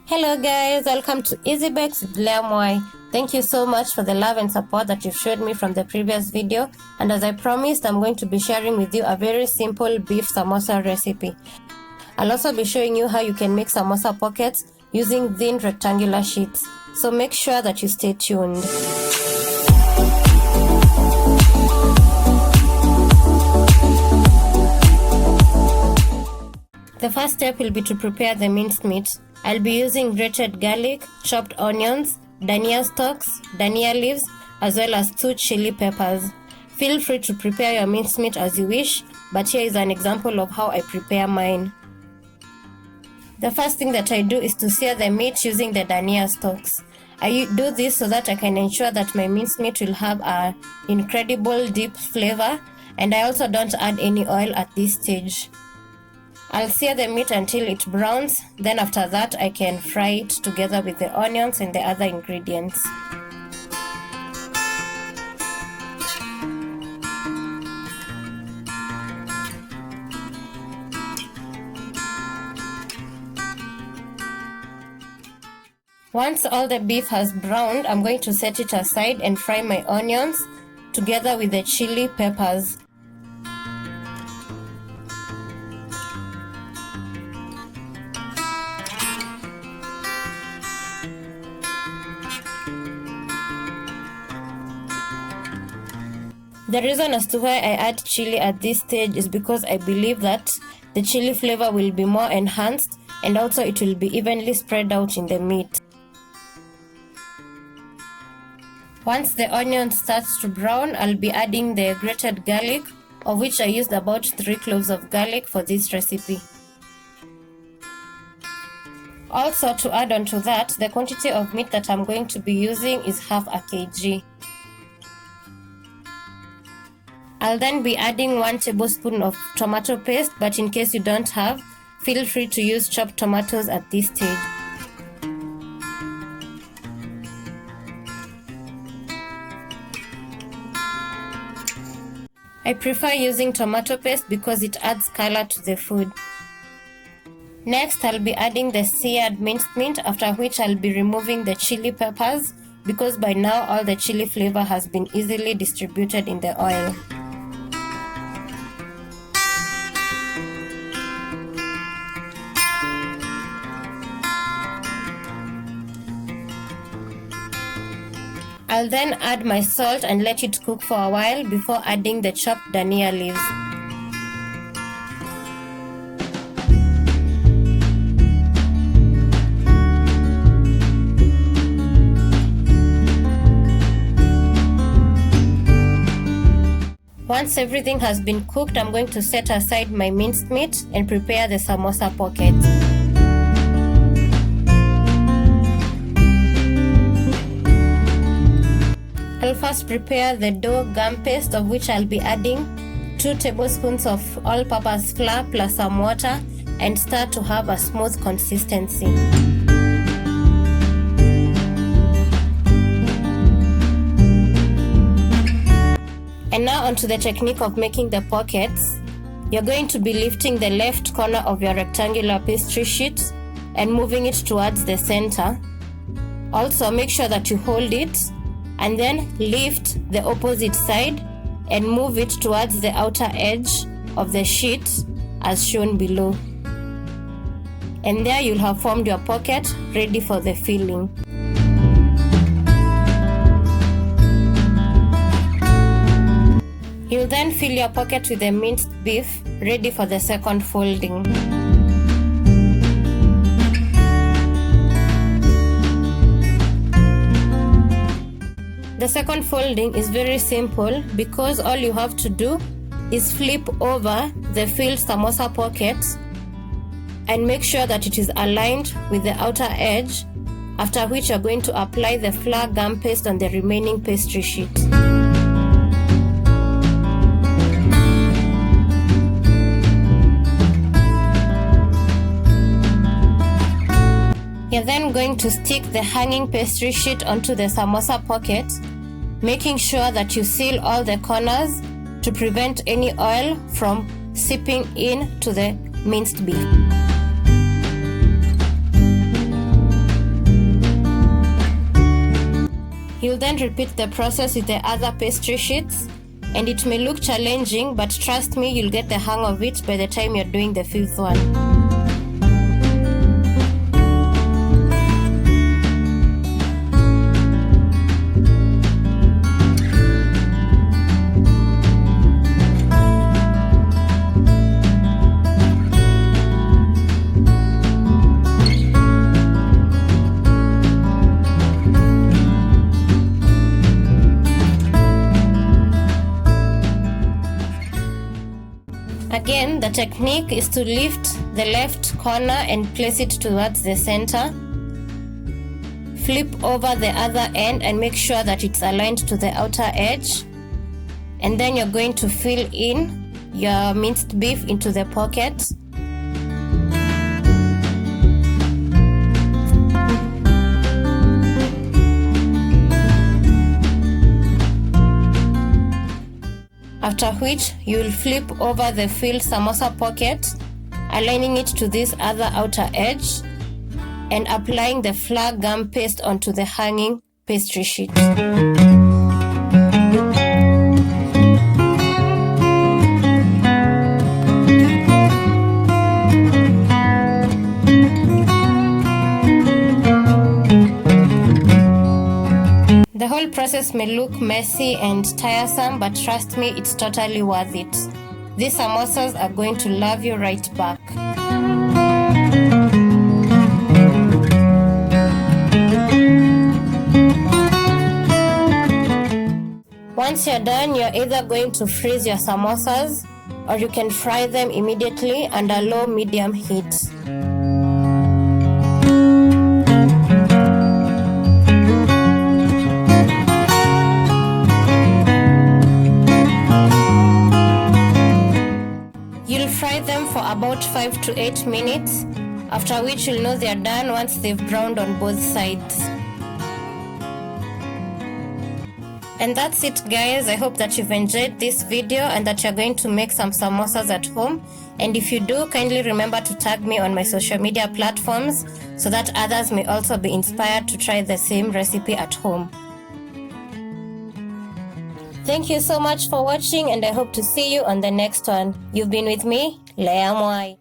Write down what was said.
Hello guys, welcome to Easy Bakes with Lemoy. Thank you so much for the love and support that you've showed me from the previous video, and as I promised, I'm going to be sharing with you a very simple beef samosa recipe. I'll also be showing you how you can make samosa pockets using thin rectangular sheets, so make sure that you stay tuned. The first step will be to prepare the minced meat. I'll be using grated garlic, chopped onions, dhania stalks, dhania leaves, as well as 2 chili peppers. Feel free to prepare your minced meat as you wish, but here is an example of how I prepare mine. The first thing that I do is to sear the meat using the dhania stalks. I do this so that I can ensure that my minced meat will have an incredible deep flavor, and I also don't add any oil at this stage. I'll sear the meat until it browns, then after that I can fry it together with the onions and the other ingredients. Once all the beef has browned, I'm going to set it aside and fry my onions together with the chili peppers. The reason as to why I add chili at this stage is because I believe that the chili flavor will be more enhanced, and also it will be evenly spread out in the meat. Once the onion starts to brown, I'll be adding the grated garlic, of which I used about 3 cloves of garlic for this recipe. Also, to add on to that, the quantity of meat that I'm going to be using is half a kg. I'll then be adding 1 tablespoon of tomato paste, but in case you don't have, feel free to use chopped tomatoes at this stage. I prefer using tomato paste because it adds color to the food. Next, I'll be adding the seared minced meat, after which I'll be removing the chili peppers because by now all the chili flavor has been easily distributed in the oil. I'll then add my salt and let it cook for a while before adding the chopped dhania leaves. Once everything has been cooked, I'm going to set aside my minced meat and prepare the samosa pockets. I'll first prepare the dough gum paste, of which I'll be adding 2 tablespoons of all-purpose flour plus some water, and start to have a smooth consistency. And now onto the technique of making the pockets. You're going to be lifting the left corner of your rectangular pastry sheet and moving it towards the center. Also make sure that you hold it and then lift the opposite side and move it towards the outer edge of the sheet as shown below. And there you'll have formed your pocket ready for the filling. You'll then fill your pocket with the minced beef ready for the second folding. The second folding is very simple because all you have to do is flip over the filled samosa pocket and make sure that it is aligned with the outer edge, after which you're going to apply the flour gum paste on the remaining pastry sheet. You're then going to stick the hanging pastry sheet onto the samosa pocket, making sure that you seal all the corners to prevent any oil from seeping in to the minced beef. You'll then repeat the process with the other pastry sheets, and it may look challenging, but trust me, you'll get the hang of it by the time you're doing the 5th one. Again, the technique is to lift the left corner and place it towards the center. Flip over the other end and make sure that it's aligned to the outer edge. And then you're going to fill in your minced beef into the pocket. After which, you will flip over the filled samosa pocket, aligning it to this other outer edge, and applying the flour gum paste onto the hanging pastry sheet. The whole process may look messy and tiresome, but trust me, it's totally worth it. These samosas are going to love you right back. Once you're done, you're either going to freeze your samosas or you can fry them immediately under low-medium heat. You'll fry them for about 5 to 8 minutes, after which you'll know they're done once they've browned on both sides. And that's it, guys. I hope that you've enjoyed this video and that you're going to make some samosas at home. And if you do, kindly remember to tag me on my social media platforms so that others may also be inspired to try the same recipe at home. Thank you so much for watching, and I hope to see you on the next one. You've been with me, Lea Mwai.